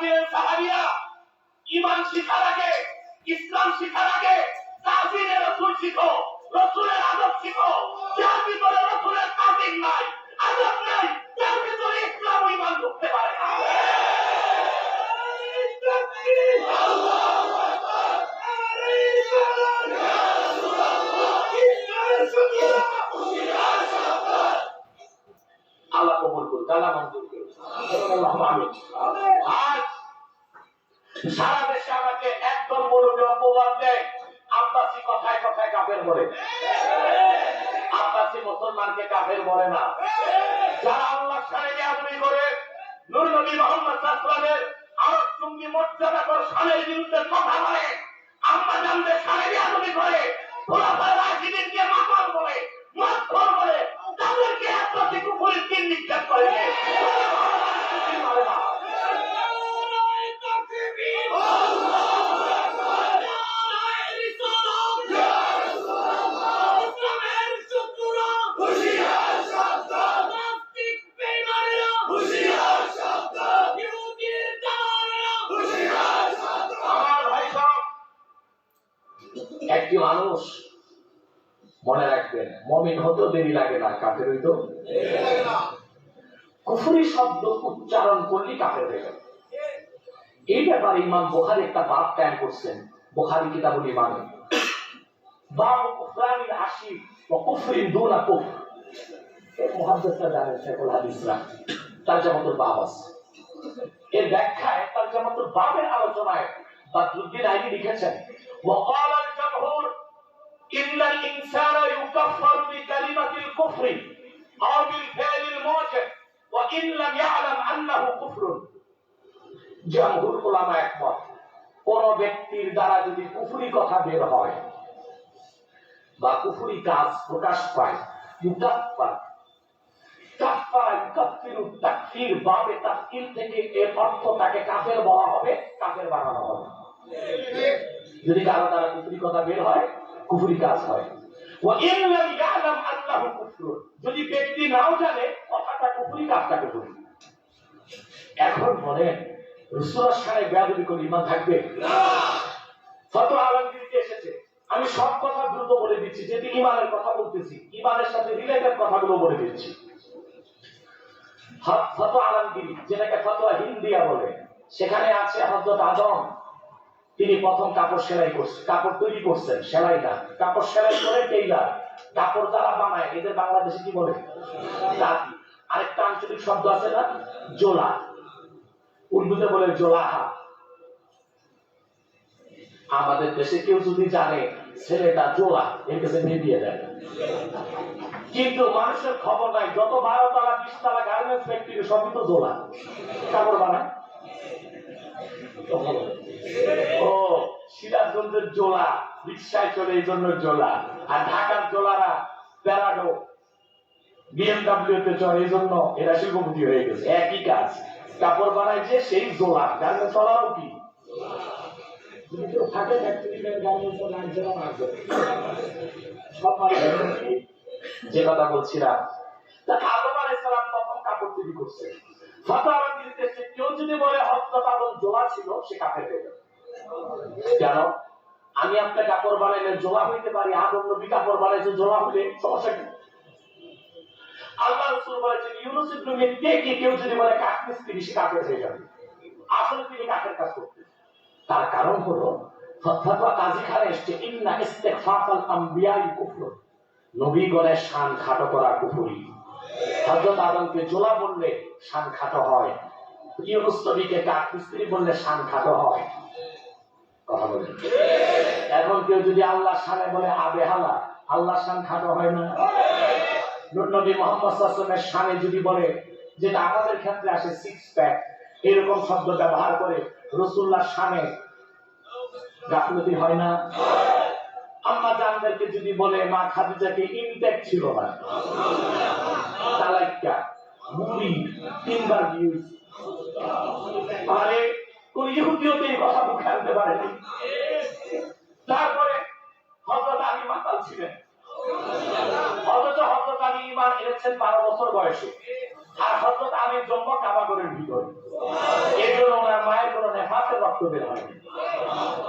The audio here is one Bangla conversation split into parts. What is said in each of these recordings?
দিনের সাহাবীরা ঈমান শিখার আগে, ইসলাম শিখার আগে তাজিলে রাসূল শিখো, রাসূলের আদব শিখো। যার ভিতরে রাসূলের তাজিম নাই, আদব নাই, তার ভিতরে ইসলাম ঈমান ঢুকতে পারে না। আল্লাহ কবুল করুন, আল্লাহ মঞ্জুর করুন। আজ সারা দেশে আমাকে একদম মুরব্বী অপবাদ দেয়, আব্বাসী কথায় কথায় কাফের বলে। আব্বাসী মুসলমানকে কাফের বলে না। যারা আল্লাহর শানে বেয়াদবি করে, নূর নবী মুহাম্মদ সাল্লাল্লাহু আলাইহি ওয়াসাল্লামের আরশ চুম্বি মর্যাদাকর শানের বিরুদ্ধে কথা বলে, আম্মা জানদের শানে বেয়াদবি করে, খোলাফায়ে রাশিদিনকে মাতাল বলে, মাতখোর বলে, তাদেরকে আব্বাসী কুফরের তিন নিক্ষেপ করে। একটি মানুষ মনে রাখবেন, মুমিন হতেও দেরি লাগে না, কাফের হইতেও দেরি লাগে না। কুফরি শব্দ উচ্চারণ করলে কাফের হয়ে যাবে। এই ব্যাপারে ইমাম বুখারী একটা বাব কায়েম করছেন, বুখারী কিতাবুল ঈমান, বাব কুফরানিল আশির ওয়া কুফরিন দুনা কুফর। এই মুহাদ্দিসরা জানেন, শেখুল হাদিসরা তারজামাতুল বাব আছে। এর ব্যাখ্যায় তারজামাতুল বাবের আলোচনায় বদরুদ্দিন আইনি লিখেছেন, ওয়াকাল আল জামহুর ইন্নাল ইনসানা ইউকাফফারু বিকালিমাতিল কুফরি আও বিল ফাইলিল মুওয়াজ্জাহ ওয়া ইন লাম ইয়ালাম আন্নাহু কুফরুন। জামহুর উলামা একমত, কোন ব্যক্তির দ্বারা যদি কুফরি কথা বের হয় বা কুফরি কাজ প্রকাশ পায়, ইউকাফফার কাফারা ইউকাফফিরু তাকফির বাবে তাকফির থেকে এর অর্থ তাকে কাফের বলা হবে, কাফের বানানো হবে। যদি কারো দ্বারা কুফরি কথা বের হয়, কুফরি কাজ হয়। ওয়া ইন লাম ইয়ালাম আন্নাহু কুফরুন, যদি ব্যক্তি নাও জানে কথাটা কুফরি, কাজটা কুফরি। এখন বলেন, রাসূলের শানে বেয়াদবি করে ঈমান থাকবে না? ফতোয়া আলমগীরকে এসেছে, আমি সব কথা দ্রুত বলে দিচ্ছি, যেটি ঈমানের কথা বলতেছি, ঈমানের সাথে রিলেটেড কথাগুলো বলে দিচ্ছি। ফতোয়া আলমগীর, যেটাকে ফতোয়া হিন্দিয়া বলে, সেখানে আছে হযরত আদম, তিনি প্রথম কাপড় সেলাই করছেন, কাপড় তৈরি করছেন, সেলাই না, কাপড় সেলাই করে টেইলার। কাপড় যারা বানায় এদের বাংলাদেশে কি বলে? তাঁতি। আরেকটা আঞ্চলিক শব্দ আছে না, জোলা, উর্দুতে বলে জোলাহা। আমাদের দেশে কেউ যদি জানে ছেলেটা জোলা, এর কাছে মেয়ে দিয়ে দেয়, কিন্তু মানুষের খবর নাই। যত 12 তলা 20 তলা গার্মেন্টস ফ্যাক্টরি সবই তো জোলা, কাপড় বানায়। ও সিরাজগঞ্জের জোলা রিক্সায় চলে, এই জন্য জোলা। আর ঢাকার জোলারা প্যারাডো বিএমডব্লিউ তে চলে, এই জন্য এরা শিল্পপতি হয়ে গেছে। একই কাজ, কাপড় বানায় যে সেই জোলা। গার্মেন্টস চলাও কি থাকে, যে কথা বলছিলাম, আদম আলাইহিস সালাম প্রথম কাপড় তৈরি করছে। ফতোয়া আলমগীরকে কেউ যদি বলে হযরত আদম জোলা ছিল, সে কাফের হয়ে যাবে। কেন? আমি আপনার কাপড় বানাইলে জোলা হইতে পারি, আদম নবী কাপড় বানাইছে, জোলা হইলে সমস্যা কি? আল্লাহ রাসূল বলেছেন, ইউনূস ইবনে মাত্তাকে কেউ যদি বলে কাঠ মিস্ত্রি, সে কাফের হয়ে যাবে। আসলে তিনি কাফের কাজ করতেন। তার কারণ হলো ফতোয়া কাজী খানে এসেছে, ইন্না ইস্তিগফাফাল আমবিয়াই কুফর, নবীগণের শান খাটো করা কুফরি। হযরত আদমকে জোলা বললে শান খাটো হয়, ইউনূস নবীকে কাঠ মিস্ত্রি বললে শান খাটো হয়। কথা বলেন। এখন কেউ যদি আল্লাহর শানে বলে আবেহালা, আল্লাহর শান খাটো হয় না? নূর নবী মুহাম্মদ সাল্লাল্লাহু আলাইহি ওয়াসাল্লামের শানে যদি বলে, যেটা আমাদের ক্ষেত্রে আসে সিক্স প্যাক, এরকম শব্দ ব্যবহার করে রাসূলুল্লাহর শানে গাফলতি হয় না? আম্মা জানদেরকে যদি বলে মা খাদিজাকে ইনটেক ছিল না, তালাক্কা মুড়ি 3 বার ইউজ, আরে কোন ইহুদিও তো এই কথা মুখে আনতে পারেনি। তারপরে হযরত আলী মাতাল ছিলেন, অথচ হযরত আলী ঈমান এনেছেন 12 বছর বয়সে, আর হযরত আলীর জন্ম কাবাগরের ভিতরে। এই জন্য ওনার মায়ের রক্ত বের হয়নি।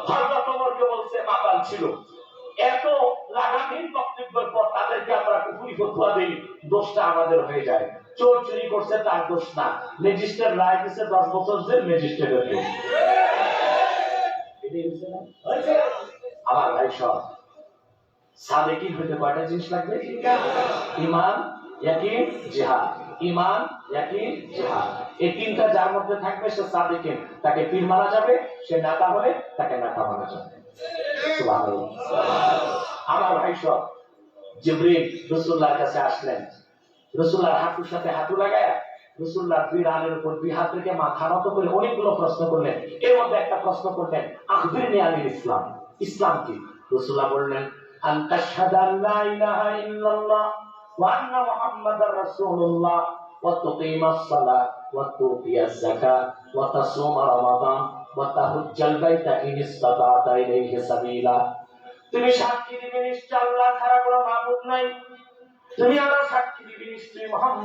হযরত ওমরকে বলছে মাতাল ছিল। এত লাগামহীন বক্তব্যের পর তাদেরকে আমরা কুফরি ফতোয়া দেই, দোষটা আমাদের হয়ে যায়। চোর চুরি করছে তার দোষ না, ম্যাজিস্ট্রেট রায় দিয়েছে 10 বছর জেল, ম্যাজিস্ট্রেটের দোষ। আমার ভাই সব সাদেকিন হইতে কয়টা জিনিস লাগবে? ঈমান, ইয়াকিন, জিহাদ। ঈমান, ইয়াকিন, জিহাদ, এই তিনটা যার মধ্যে থাকবে সে সাদেকিন। তাকে পীর মানা যাবে, সে নেতা হলে তাকে নেতা মানা যাবে। সুবহানাল্লাহ। আমার ভাই সব জিবরিল রাসূলুল্লাহর কাছে আসলেন, রাসূলুল্লাহর হাঁটুর সাথে হাঁটু লাগায়া রাসূলুল্লাহর দুই রানের উপর দুই হাত রেখে মাথা নত করে অনেকগুলো প্রশ্ন করলেন। এর মধ্যে একটা প্রশ্ন করলেন, আখবিরনি আনিল ইসলাম, ইসলাম কি? রাসূলুল্লাহ বললেন, আন তাশহাদু আন লা ইলাহা ইল্লাল্লাহ ওয়া আন্না মুহাম্মাদার রাসূলুল্লাহ ওয়া তুকিমাস সালাত ওয়া তুতিয়াজ যাকাত ওয়া তাসুমা রমাদান ওয়া তাহুজ্জাল বাইতা ইন ইসতাতা'তা ইলাইহি সাবিলা। তুমি সাক্ষী দিবে নিশ্চয় আল্লাহ ছাড়া কোনো মাবুদ নাই, তুমি আরো সাক্ষী দিবে নিশ্চয় মুহাম্মদ